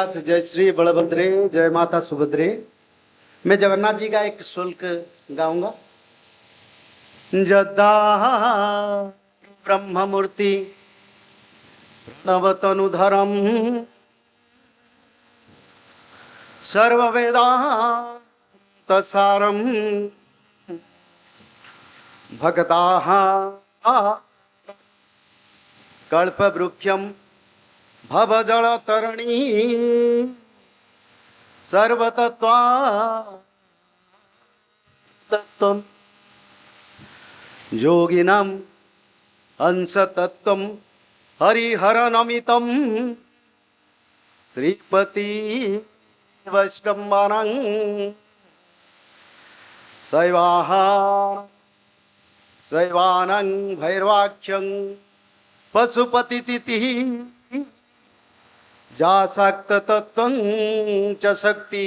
जय श्री बलभद्रे, जय माता सुभद्रे। मैं जगन्नाथ जी का एक श्लोक गाऊंगा। जदा ब्रह्म मूर्ति नवतनुधरम सर्ववेदांत सारम भक्ताः कल्पवृक्षम भवजलतरणी सर्वतत्त्वं योगिनां अंशतत्त्वं हरिहरनमितं श्रीपति वैष्णवानां शैवानां भैरवाख्यं पशुपतितिथिः जासक्त तत्त्वं च शक्ति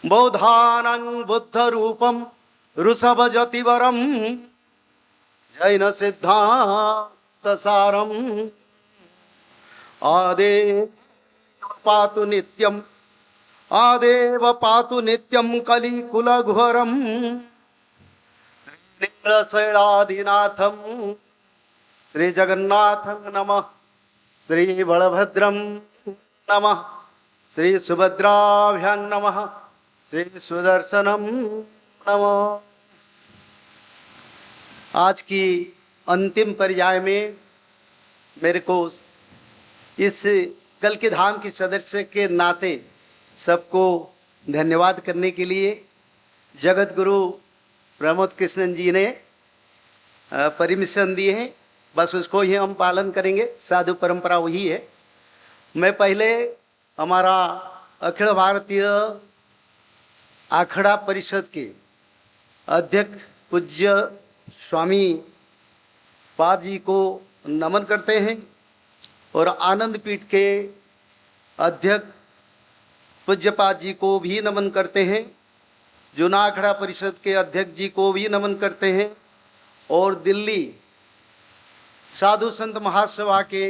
बौद्धानां बुद्ध रूपम ऋषभजतिवरम जैन सिद्धांत सारम आदेव पातु नित्यम कलिकुलघोरम नीलशैलाधिनाथं श्री जगन्नाथं नमः। श्री बलभद्रम नमः। श्री सुभद्राभ्यां नमः। श्री सुदर्शनम नमः। आज की अंतिम पर्याय में मेरे को इस कल के धाम की सदस्य के नाते सबको धन्यवाद करने के लिए जगत गुरु प्रमोद कृष्णन जी ने परमिशन दिए हैं। बस उसको ही हम पालन करेंगे। साधु परंपरा वही है। मैं पहले हमारा अखिल भारतीय आखड़ा परिषद के अध्यक्ष पूज्य स्वामी पाद जी को नमन करते हैं और आनंद पीठ के अध्यक्ष पूज्य पाद जी को भी नमन करते हैं। जूना आखड़ा परिषद के अध्यक्ष जी को भी नमन करते हैं और दिल्ली साधु संत महासभा के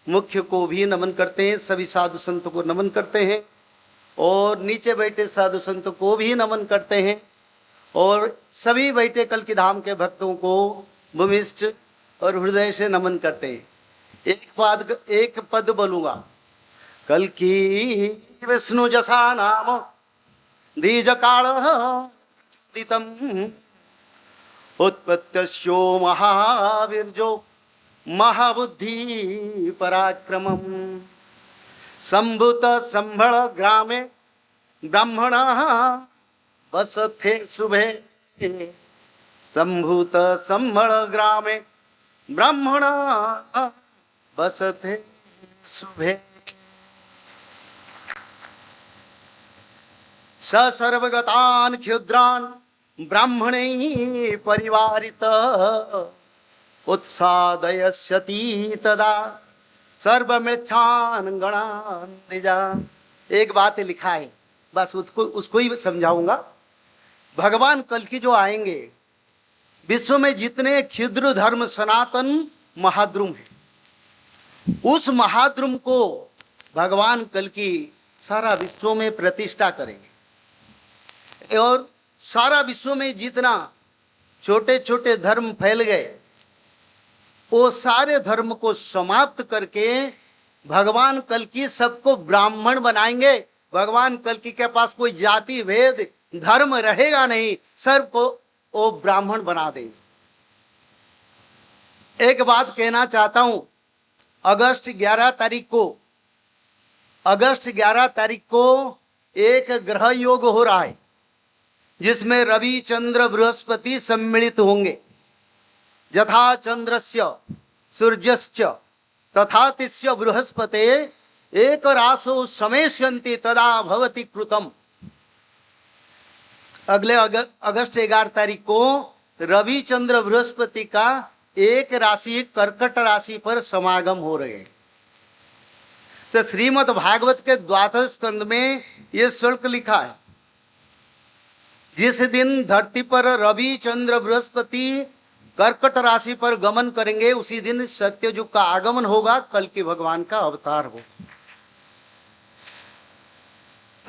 मुख्य को भी नमन करते हैं। सभी साधु संत को नमन करते हैं और नीचे बैठे साधु संत को भी नमन करते हैं और सभी बैठे कल की धाम के भक्तों को भूमिष्ठ और हृदय से नमन करते हैं। एक पद बोलूंगा। कल की विष्णु जसा नाम दीज काल दितम उत्पत्त्यो महावीर्यो महाबुद्धि पराक्रमम संभूत संभल ग्रामे ब्राह्मणा वसथे शुभे संभूत संभल ग्रामे ब्राह्मणा वसथे शुभे स सर्वगतान् क्षुद्रान् ब्राह्मणैः परिवारित उत्सादयस्यति तदा सर्वमृच्छान गणान् द्विजान्। एक बात लिखा है, बस उसको ही समझाऊंगा। भगवान कल की जो आएंगे, विश्व में जितने क्षुद्र धर्म सनातन महाद्रुम है, उस महाद्रुम को भगवान कल की सारा विश्व में प्रतिष्ठा करेंगे और सारा विश्व में जितना छोटे छोटे धर्म फैल गए, वो सारे धर्म को समाप्त करके भगवान कल की सबको ब्राह्मण बनाएंगे। भगवान कल की के पास कोई जाति भेद धर्म रहेगा नहीं, सबको वो ब्राह्मण बना देंगे। एक बात कहना चाहता हूं, अगस्त 11 तारीख को एक ग्रह योग हो रहा है जिसमें रवि चंद्र बृहस्पति सम्मिलित होंगे। यथा चंद्रस्य सूर्यश्च तथा तिस्य बृहस्पते एक रासो समेष्यन्ति तदा भवति कृतम। अगले अगस्त 11 तारीख को रवि चंद्र बृहस्पति का एक राशि कर्कट राशि पर समागम हो रहे हैं। तो श्रीमद् भागवत के द्वादश स्कंद में यह श्लोक लिखा है, जिस दिन धरती पर रवि चंद्र बृहस्पति कर्कट राशि पर गमन करेंगे उसी दिन सत्ययुग का आगमन होगा, कल के भगवान का अवतार होगा।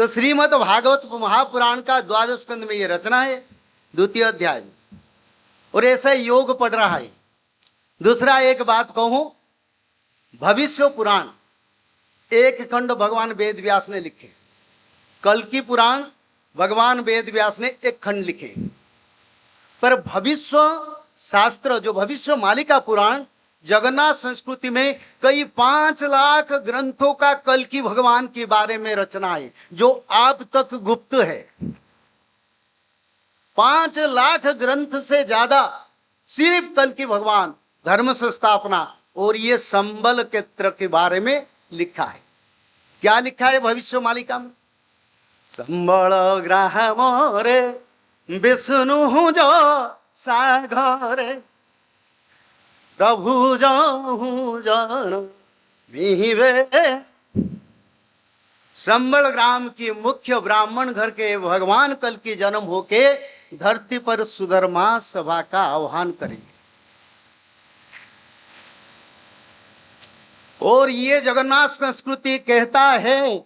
तो श्रीमद् भागवत महापुराण का 12 स्कंद में ये रचना है, 2 अध्याय, और ऐसा योग पढ़ रहा है। दूसरा एक बात कहूं, भविष्य पुराण एक खंड भगवान वेद व्यास ने लिखे, कल की पुराण भगवान वेद व्यास ने एक खंड लिखे, पर भविष्य शास्त्र जो भविष्य मालिका पुराण जगन्नाथ संस्कृति में कई 5 लाख ग्रंथों का कल की भगवान के बारे में रचना है, जो अब तक गुप्त है। 5 लाख ग्रंथ से ज्यादा सिर्फ कल की भगवान, धर्म संस्थापना और ये संबल क्षेत्र के बारे में लिखा है। क्या लिखा है भविष्य मालिका में? संबल ग्राम रे विष्णु जो सागरे प्रभु जाहू जान मिहिवे। संबल ग्राम की मुख्य ब्राह्मण घर के भगवान कल की जन्म होके धरती पर सुधर्मा सभा का आह्वान करेंगे। और ये जगन्नाथ संस्कृति कहता है,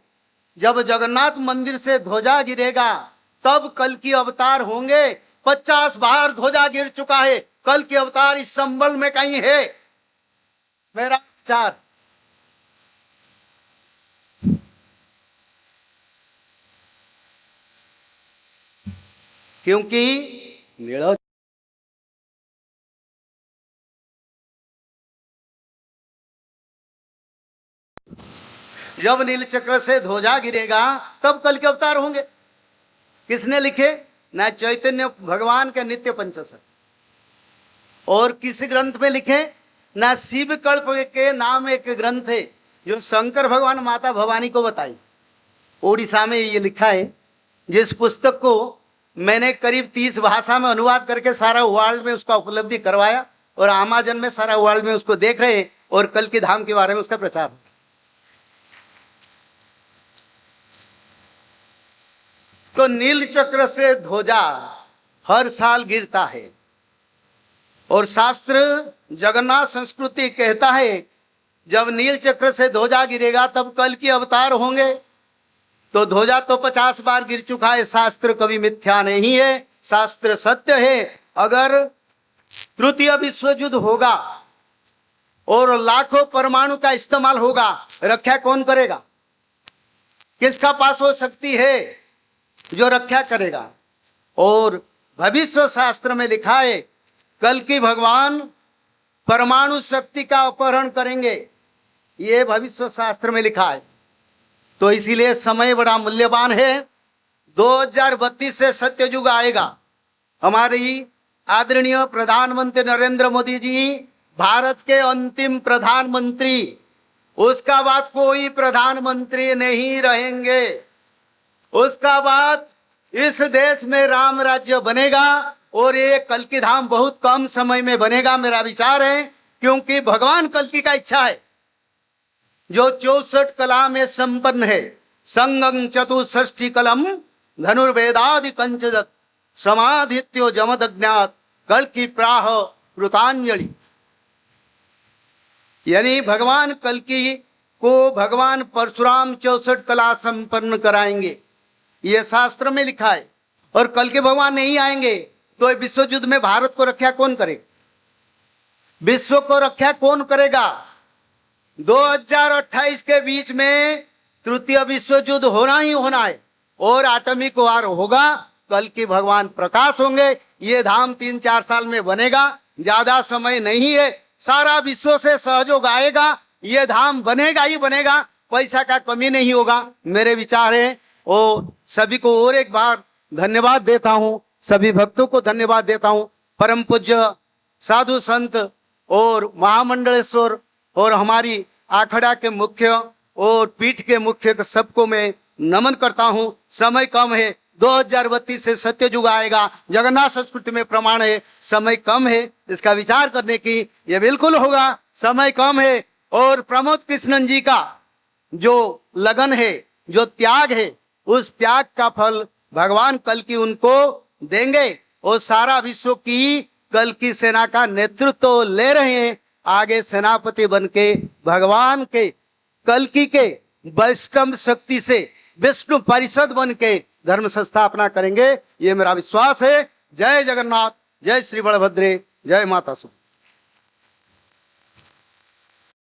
जब जगन्नाथ मंदिर से ध्वजा गिरेगा तब कल की अवतार होंगे। 50 बार ध्वजा गिर चुका है, कल की अवतार इस संबल में कहीं है, मेरा विचार। क्योंकि जब नील चक्र से ध्वजा गिरेगा तब कल के अवतार होंगे। किसने लिखे? न चैतन्य भगवान के नित्य पंचशत, और किस ग्रंथ में लिखे? न शिव कल्प के नाम एक ग्रंथ है जो शंकर भगवान माता भवानी को बताई, ओडिशा में ये लिखा है। जिस पुस्तक को मैंने करीब 30 भाषा में अनुवाद करके सारा वर्ल्ड में उसका उपलब्धि करवाया, और अमेज़न में सारा वर्ल्ड में उसको देख रहे हैं, और कल की धाम के बारे में उसका प्रचार। तो नील चक्र से ध्वजा हर साल गिरता है, और शास्त्र जगन्नाथ संस्कृति कहता है जब नील चक्र से ध्वजा गिरेगा तब कल की अवतार होंगे। तो ध्वजा तो 50 बार गिर चुका है, शास्त्र कभी मिथ्या नहीं है, शास्त्र सत्य है। अगर तृतीय विश्व युद्ध होगा और लाखों परमाणु का इस्तेमाल होगा, रक्षा कौन करेगा? किसका पास वो शक्ति है जो रक्षा करेगा? और भविष्य शास्त्र में लिखा है कल की भगवान परमाणु शक्ति का अपहरण करेंगे, ये भविष्य शास्त्र में लिखा है। तो इसीलिए समय बड़ा मूल्यवान है। 2032 से सत्य युग आएगा। हमारी आदरणीय प्रधानमंत्री नरेंद्र मोदी जी भारत के अंतिम प्रधानमंत्री, उसका बाद कोई प्रधानमंत्री नहीं रहेंगे। उसका बाद इस देश में राम राज्य बनेगा, और ये कल की धाम बहुत कम समय में बनेगा, मेरा विचार है। क्योंकि भगवान कल की का इच्छा है, जो 64 कला में संपन्न है। संगं चतुष्षष्टि कलम धनुर्वेदादि कंचदत् समाधित्यो जमदज्ञात कल की प्राह कृतांजलि। यानी भगवान कल की को भगवान परशुराम 64 कला संपन्न कराएंगे, ये शास्त्र में लिखा है। और कल के भगवान नहीं आएंगे तो विश्व युद्ध में भारत को रक्षा कौन करेगा? विश्व को रक्षा कौन करेगा? 2028 के बीच में तृतीय विश्व युद्ध होना ही होना है, और आटमिक वार होगा। कल के भगवान प्रकाश होंगे। ये धाम 3-4 साल में बनेगा, ज्यादा समय नहीं है। सारा विश्व से सहयोग आएगा, ये धाम बनेगा ही बनेगा, पैसा का कमी नहीं होगा, मेरे विचार है। और सभी को और एक बार धन्यवाद देता हूं, सभी भक्तों को धन्यवाद देता हूं। परम पूज्य साधु संत और महामंडलेश्वर और हमारी आखड़ा के मुख्य और पीठ के मुख्य सबको मैं नमन करता हूं। समय कम है, 2032 से सत्य युग आएगा। जगन्नाथ संस्कृति में प्रमाण है समय कम है, इसका विचार करने की ये बिल्कुल होगा। समय कम है, और प्रमोद कृष्णन जी का जो लगन है, जो त्याग है, उस त्याग का फल भगवान कल की उनको देंगे। और सारा विश्व की कल की सेना का नेतृत्व ले रहे हैं, आगे सेनापति बनके भगवान के कल की के वैष्णव शक्ति से विष्णु परिषद बन के धर्म संस्थापना करेंगे, ये मेरा विश्वास है। जय जगन्नाथ, जय श्री बलभद्रे, जय माता सुख।